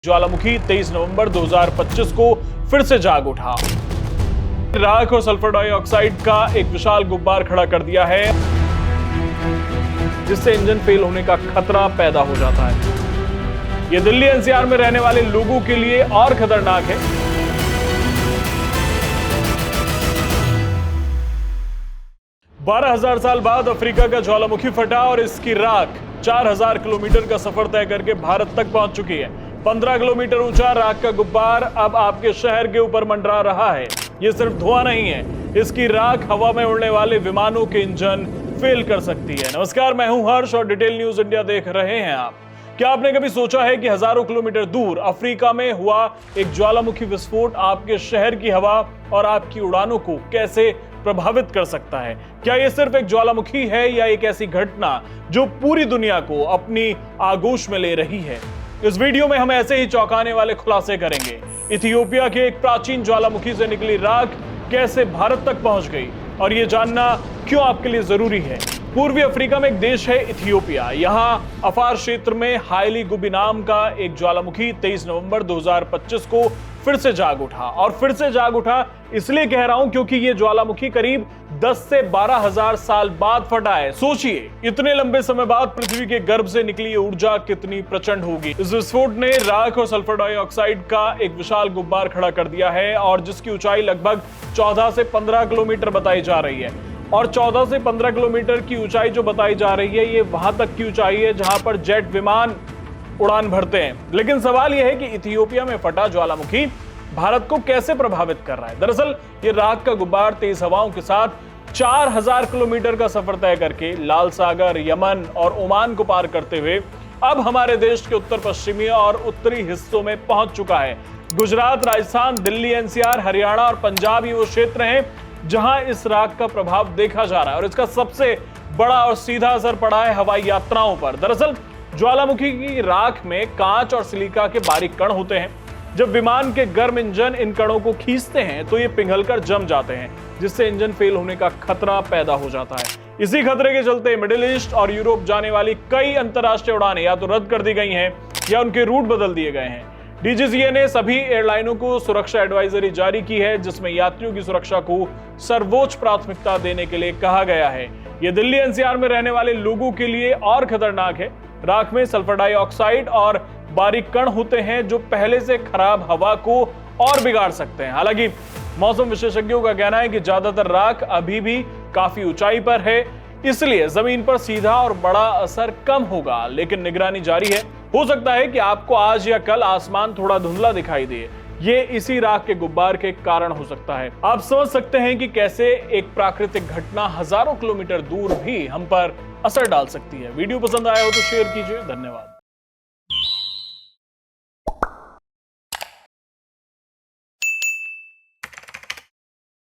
ज्वालामुखी 23 नवंबर 2025 को फिर से जाग उठा। राख और सल्फर डाइऑक्साइड का एक विशाल गुब्बार खड़ा कर दिया है, जिससे इंजन फेल होने का खतरा पैदा हो जाता है। यह दिल्ली एनसीआर में रहने वाले लोगों के लिए और खतरनाक है। बारह 12,000 साल बाद अफ्रीका का ज्वालामुखी फटा और इसकी राख 4,000 किलोमीटर का सफर तय करके भारत तक पहुंच चुकी है। 15 किलोमीटर ऊंचा राख का गुब्बार अब आपके शहर के ऊपर मंडरा रहा है। यह सिर्फ धुआं नहीं है, इसकी राख हवा में उड़ने वाले विमानों के इंजन फेल कर सकती है। नमस्कार, मैं हूं हर्ष और डिटेल न्यूज इंडिया देख रहे हैं आप। क्या आपने कभी सोचा है कि हजारों किलोमीटर दूर अफ्रीका में हुआ एक ज्वालामुखी विस्फोट आपके शहर की हवा और आपकी उड़ानों को कैसे प्रभावित कर सकता है? क्या यह सिर्फ एक ज्वालामुखी है या एक ऐसी घटना जो पूरी दुनिया को अपनी आगोश में ले रही है? इस वीडियो में हम ऐसे ही चौंकाने वाले खुलासे करेंगे। इथियोपिया के एक प्राचीन ज्वालामुखी से निकली राख कैसे भारत तक पहुंच गई और यह जानना क्यों आपके लिए जरूरी है। पूर्वी अफ्रीका में एक देश है इथियोपिया। यहां अफार क्षेत्र में हाइली गुबी नाम का एक ज्वालामुखी 23 नवंबर 2025 को फिर से जाग उठा। और फिर से जाग उठा इसलिए कह रहा हूं क्योंकि यह ज्वालामुखी करीब 10 से 12,000 साल बाद फटा है। सोचिए, इतने लंबे समय बाद पृथ्वी के गर्भ से निकली ऊर्जा कितनी प्रचंड होगी। इस विस्फोट ने राख और सल्फर डाइऑक्साइड का एक विशाल गुब्बार खड़ा कर दिया है और जिसकी ऊंचाई लगभग 14 से 15 किलोमीटर बताई जा रही है। और 14 से 15 किलोमीटर की ऊंचाई जो बताई जा रही है, ये वहां तक की ऊंचाई है जहां पर जेट विमान उड़ान भरते हैं। लेकिन सवाल यह है कि इथियोपिया में फटा ज्वालामुखी भारत को कैसे प्रभावित कर रहा है। दरअसल ये राख का गुब्बार तेज हवाओं के साथ 4,000 किलोमीटर का सफर तय करके लाल सागर, यमन और ओमान को पार करते हुए अब हमारे देश के उत्तर पश्चिमी और उत्तरी हिस्सों में पहुंच चुका है। गुजरात, राजस्थान, दिल्ली एनसीआर, हरियाणा और पंजाब ये वो क्षेत्र हैं जहां इस राख का प्रभाव देखा जा रहा है और इसका सबसे बड़ा और सीधा असर पड़ा है हवाई यात्राओं पर। दरअसल ज्वालामुखी की राख में कांच और सिलिका के बारीक कण होते हैं। जब विमान के गर्म इंजन इन कणों को खींचते हैं तो ये पिघलकर जम जाते हैं, जिससे इंजन फेल होने का खतरा पैदा हो जाता है। इसी खतरे के चलते मिडिल ईस्ट और यूरोप जाने वाली कई अंतरराष्ट्रीय उड़ानें या तो रद्द कर दी गई हैं या उनके रूट बदल दिए गए हैं। डीजीसीए ने सभी एयरलाइनों को सुरक्षा एडवाइजरी जारी की है, जिसमें यात्रियों की सुरक्षा को सर्वोच्च प्राथमिकता देने के लिए कहा गया है। यह दिल्ली एनसीआर में रहने वाले लोगों के लिए और खतरनाक है। राख में सल्फर डाइऑक्साइड और बारीक कण होते हैं जो पहले से खराब हवा को और बिगाड़ सकते हैं। हालांकि मौसम विशेषज्ञों का कहना है कि ज्यादातर राख अभी भी काफी ऊंचाई पर है, इसलिए जमीन पर सीधा और बड़ा असर कम होगा, लेकिन निगरानी जारी है। हो सकता है कि आपको आज या कल आसमान थोड़ा धुंधला दिखाई दे। ये इसी राख के गुब्बार के कारण हो सकता है। आप समझ सकते हैं कि कैसे एक प्राकृतिक घटना हजारों किलोमीटर दूर भी हम पर असर डाल सकती है। वीडियो पसंद आया हो तो शेयर कीजिए। धन्यवाद।